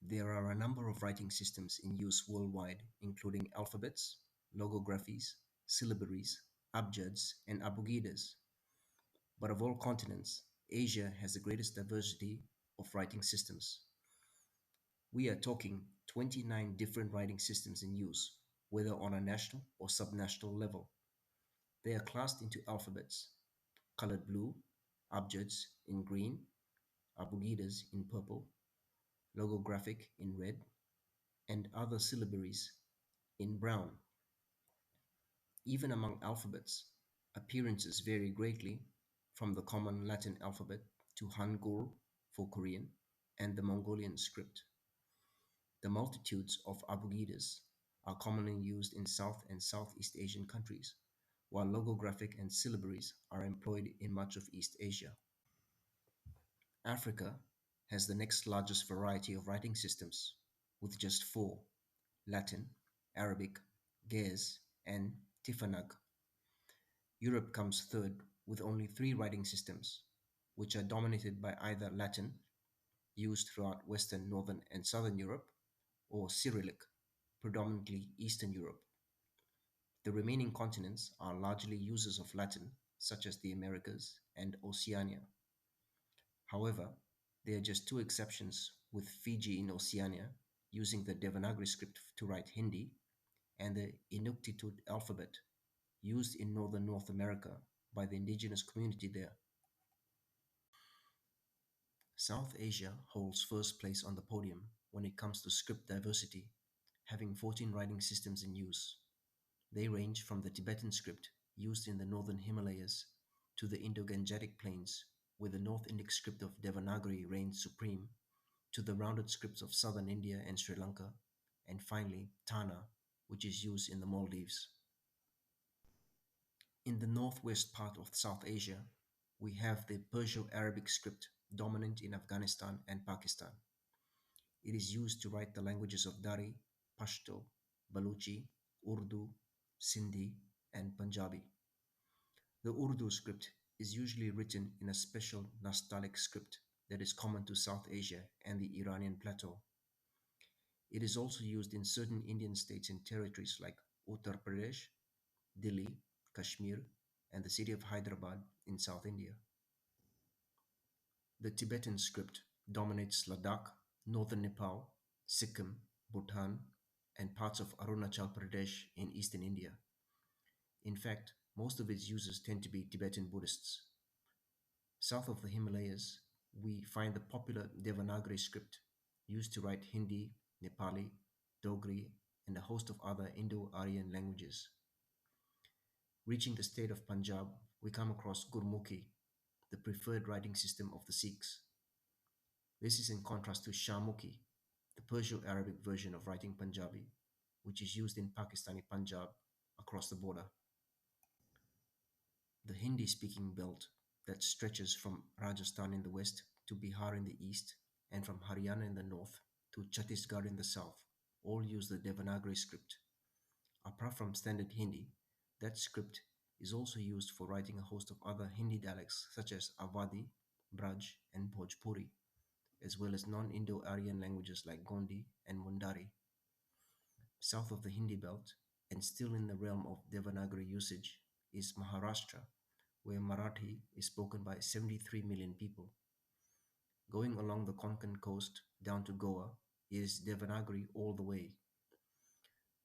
There are a number of writing systems in use worldwide, including alphabets, logographies, syllabaries, abjads, and abugidas. But of all continents, Asia has the greatest diversity of writing systems. We are talking 29 different writing systems in use, whether on a national or subnational level. They are classed into alphabets: colored blue, abjads in green, abugidas in purple, logographic in red, and other syllabaries in brown. Even among alphabets, appearances vary greatly, from the common Latin alphabet to Hangul for Korean and the Mongolian script. The multitudes of abugidas are commonly used in South and Southeast Asian countries, while logographic and syllabaries are employed in much of East Asia. Africa has the next largest variety of writing systems, with just four: Latin, Arabic, Ge'ez, and Tifinagh. Europe comes third with only three writing systems, which are dominated by either Latin, used throughout Western, Northern, and Southern Europe, or Cyrillic, predominantly Eastern Europe. The remaining continents are largely users of Latin, such as the Americas and Oceania. However, there are just two exceptions, with Fiji in Oceania using the Devanagari script to write Hindi, and the Inuktitut alphabet used in northern North America by the indigenous community there. South Asia holds first place on the podium when it comes to script diversity, having 14 writing systems in use. They range from the Tibetan script used in the northern Himalayas to the Indo-Gangetic Plains, where the North Indic script of Devanagari reigns supreme, to the rounded scripts of southern India and Sri Lanka, and finally Tana, which is used in the Maldives. In the northwest part of South Asia, we have the Perso-Arabic script dominant in Afghanistan and Pakistan. It is used to write the languages of Dari, Pashto, Baluchi, Urdu, Sindhi, and Punjabi. The Urdu script is usually written in a special Nastaliq script that is common to South Asia and the Iranian plateau. It is also used in certain Indian states and territories like Uttar Pradesh, Delhi, Kashmir, and the city of Hyderabad in South India. The Tibetan script dominates Ladakh, northern Nepal, Sikkim, Bhutan, and parts of Arunachal Pradesh in eastern India. In fact, most of its users tend to be Tibetan Buddhists. South of the Himalayas, we find the popular Devanagari script used to write Hindi, Nepali, Dogri, and a host of other Indo-Aryan languages. Reaching the state of Punjab, we come across Gurmukhi, the preferred writing system of the Sikhs. This is in contrast to Shahmukhi, the Perso-Arabic version of writing Punjabi, which is used in Pakistani Punjab across the border. The Hindi-speaking belt that stretches from Rajasthan in the west to Bihar in the east, and from Haryana in the north to Chhattisgarh in the south, all use the Devanagari script. Apart from standard Hindi, that script is also used for writing a host of other Hindi dialects such as Awadhi, Braj, and Bhojpuri, as well as non-Indo-Aryan languages like Gondi and Mundari. South of the Hindi belt, and still in the realm of Devanagari usage, is Maharashtra, where Marathi is spoken by 73 million people. Going along the Konkan coast down to Goa is Devanagari all the way.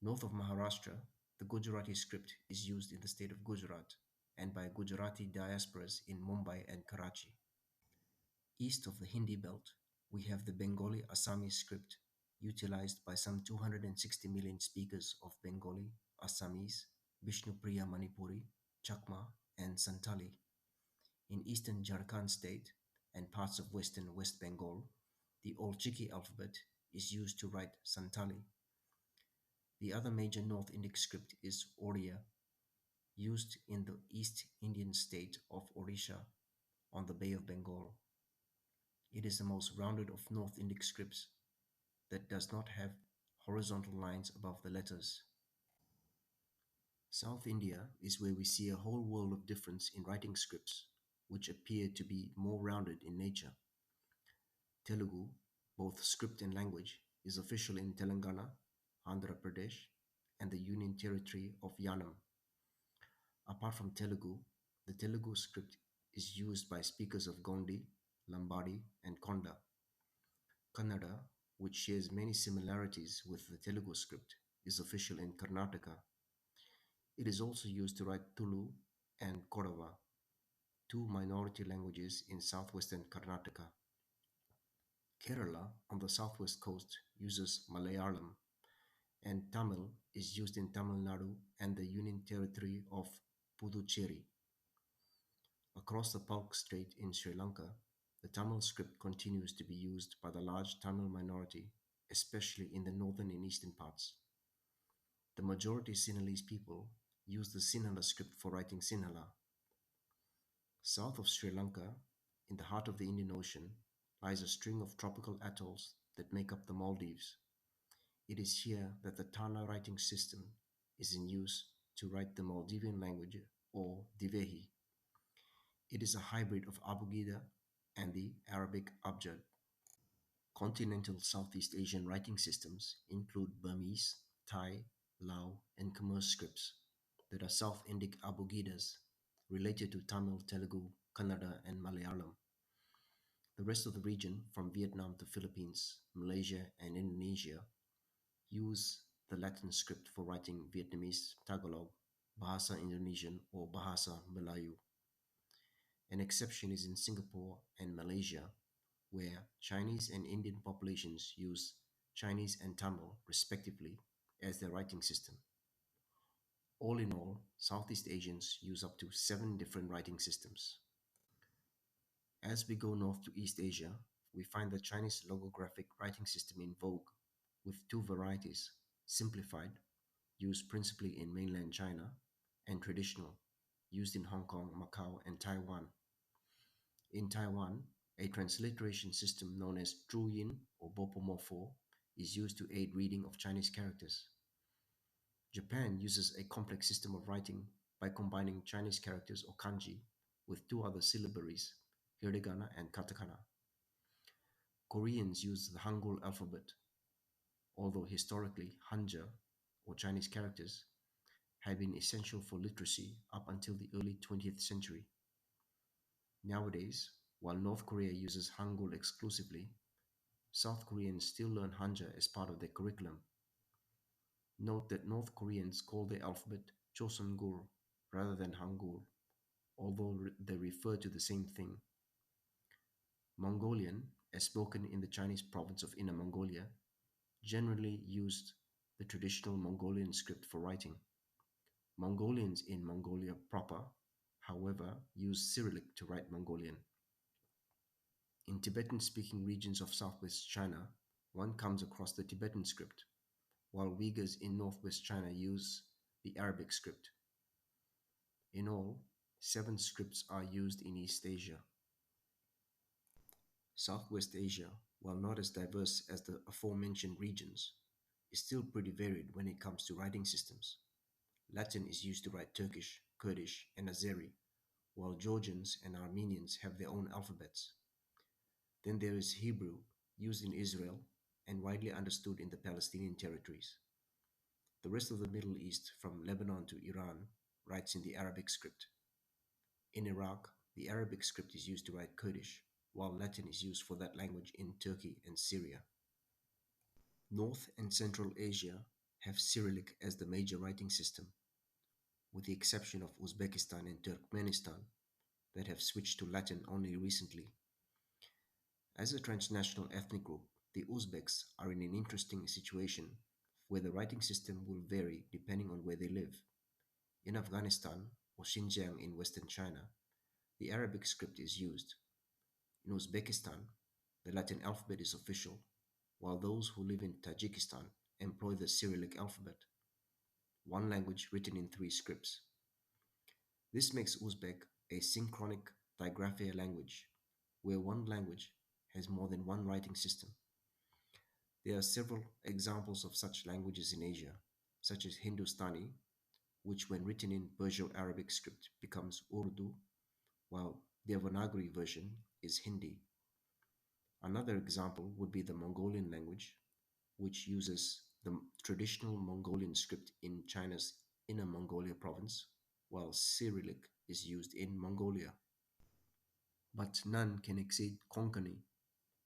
North of Maharashtra, the Gujarati script is used in the state of Gujarat and by Gujarati diasporas in Mumbai and Karachi. East of the Hindi belt, we have the Bengali Assamese script, utilized by some 260 million speakers of Bengali, Assamese, Bishnupriya Manipuri, Chakma, and Santali. In eastern Jharkhand state and parts of western West Bengal, the Old Chiki alphabet is used to write Santali. The other major North Indic script is Oriya, used in the East Indian state of Odisha on the Bay of Bengal. It is the most rounded of North Indic scripts that does not have horizontal lines above the letters. South India is where we see a whole world of difference in writing scripts, which appear to be more rounded in nature. Telugu, both script and language, is official in Telangana, Andhra Pradesh, and the Union Territory of Yanam. Apart from Telugu, the Telugu script is used by speakers of Gondi, Lambadi, and Konda. Kannada, which shares many similarities with the Telugu script, is official in Karnataka. It is also used to write Tulu and Kodava, two minority languages in southwestern Karnataka. Kerala, on the southwest coast, uses Malayalam, and Tamil is used in Tamil Nadu and the Union Territory of Puducherry. Across the Palk Strait in Sri Lanka, the Tamil script continues to be used by the large Tamil minority, especially in the northern and eastern parts. The majority Sinhalese people use the Sinhala script for writing Sinhala. South of Sri Lanka, in the heart of the Indian Ocean, lies a string of tropical atolls that make up the Maldives. It is here that the Tana writing system is in use to write the Maldivian language, or Divehi. It is a hybrid of Abugida and the Arabic Abjad. Continental Southeast Asian writing systems include Burmese, Thai, Lao, and Khmer scripts that are South Indic Abugidas related to Tamil, Telugu, Kannada, and Malayalam. The rest of the region, from Vietnam to Philippines, Malaysia, and Indonesia, use the Latin script for writing Vietnamese, Tagalog, Bahasa Indonesian, or Bahasa Melayu. An exception is in Singapore and Malaysia, where Chinese and Indian populations use Chinese and Tamil, respectively, as their writing system. All in all, Southeast Asians use up to 7 different writing systems. As we go north to East Asia, we find the Chinese logographic writing system in vogue, with two varieties: simplified, used principally in mainland China, and traditional, used in Hong Kong, Macau, and Taiwan. In Taiwan, a transliteration system known as Zhuyin or Bopomofo is used to aid reading of Chinese characters. Japan uses a complex system of writing by combining Chinese characters or kanji with two other syllabaries, hiragana and katakana. Koreans use the Hangul alphabet, although historically Hanja or Chinese characters have been essential for literacy up until the early 20th century. Nowadays, while North Korea uses Hangul exclusively, South Koreans still learn Hanja as part of their curriculum. Note that North Koreans call their alphabet Chosungur rather than Hangul, although they refer to the same thing. Mongolian, as spoken in the Chinese province of Inner Mongolia, generally used the traditional Mongolian script for writing. Mongolians in Mongolia proper, however, use Cyrillic to write Mongolian. In Tibetan-speaking regions of southwest China, one comes across the Tibetan script, while Uyghurs in northwest China use the Arabic script. In all, 7 scripts are used in East Asia. Southwest Asia, while not as diverse as the aforementioned regions, is still pretty varied when it comes to writing systems. Latin is used to write Turkish, Kurdish, and Azeri, while Georgians and Armenians have their own alphabets. Then there is Hebrew, used in Israel and widely understood in the Palestinian territories. The rest of the Middle East, from Lebanon to Iran, writes in the Arabic script. In Iraq, the Arabic script is used to write Kurdish, while Latin is used for that language in Turkey and Syria. North and Central Asia have Cyrillic as the major writing system, with the exception of Uzbekistan and Turkmenistan, that have switched to Latin only recently. As a transnational ethnic group, the Uzbeks are in an interesting situation where the writing system will vary depending on where they live. In Afghanistan or Xinjiang in western China, the Arabic script is used. In Uzbekistan, the Latin alphabet is official, while those who live in Tajikistan employ the Cyrillic alphabet, one language written in 3 scripts. This makes Uzbek a synchronic digraphia language, where one language has more than one writing system. There are several examples of such languages in Asia, such as Hindustani, which when written in Perso-Arabic script becomes Urdu, while Devanagari version is Hindi. Another example would be the Mongolian language, which uses the traditional Mongolian script in China's Inner Mongolia province, while Cyrillic is used in Mongolia. But none can exceed Konkani,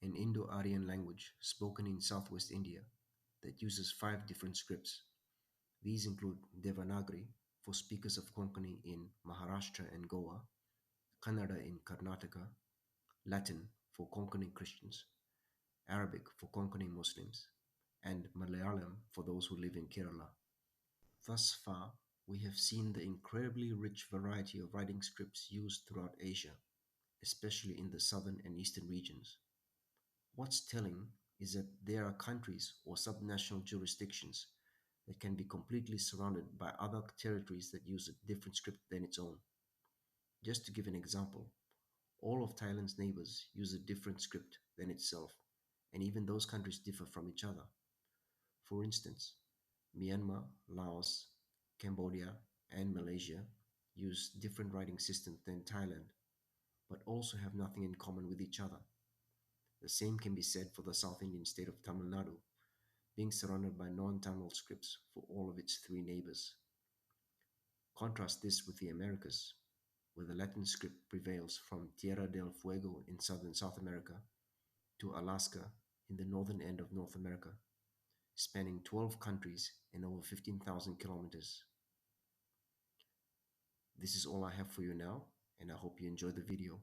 an Indo-Aryan language spoken in southwest India that uses five different scripts. These include Devanagari for speakers of Konkani in Maharashtra and Goa, Kannada in Karnataka, Latin for Konkani Christians, Arabic for Konkani Muslims, and Malayalam for those who live in Kerala. Thus far, we have seen the incredibly rich variety of writing scripts used throughout Asia, especially in the southern and eastern regions. What's telling is that there are countries or subnational jurisdictions that can be completely surrounded by other territories that use a different script than its own. Just to give an example, all of Thailand's neighbors use a different script than itself, and even those countries differ from each other. For instance, Myanmar, Laos, Cambodia, and Malaysia use different writing systems than Thailand, but also have nothing in common with each other. The same can be said for the South Indian state of Tamil Nadu, being surrounded by non Tamil scripts for all of its three neighbors. Contrast this with the Americas, where the Latin script prevails from Tierra del Fuego in southern South America to Alaska in the northern end of North America, spanning 12 countries and over 15,000 kilometers. This is all I have for you now, and I hope you enjoyed the video.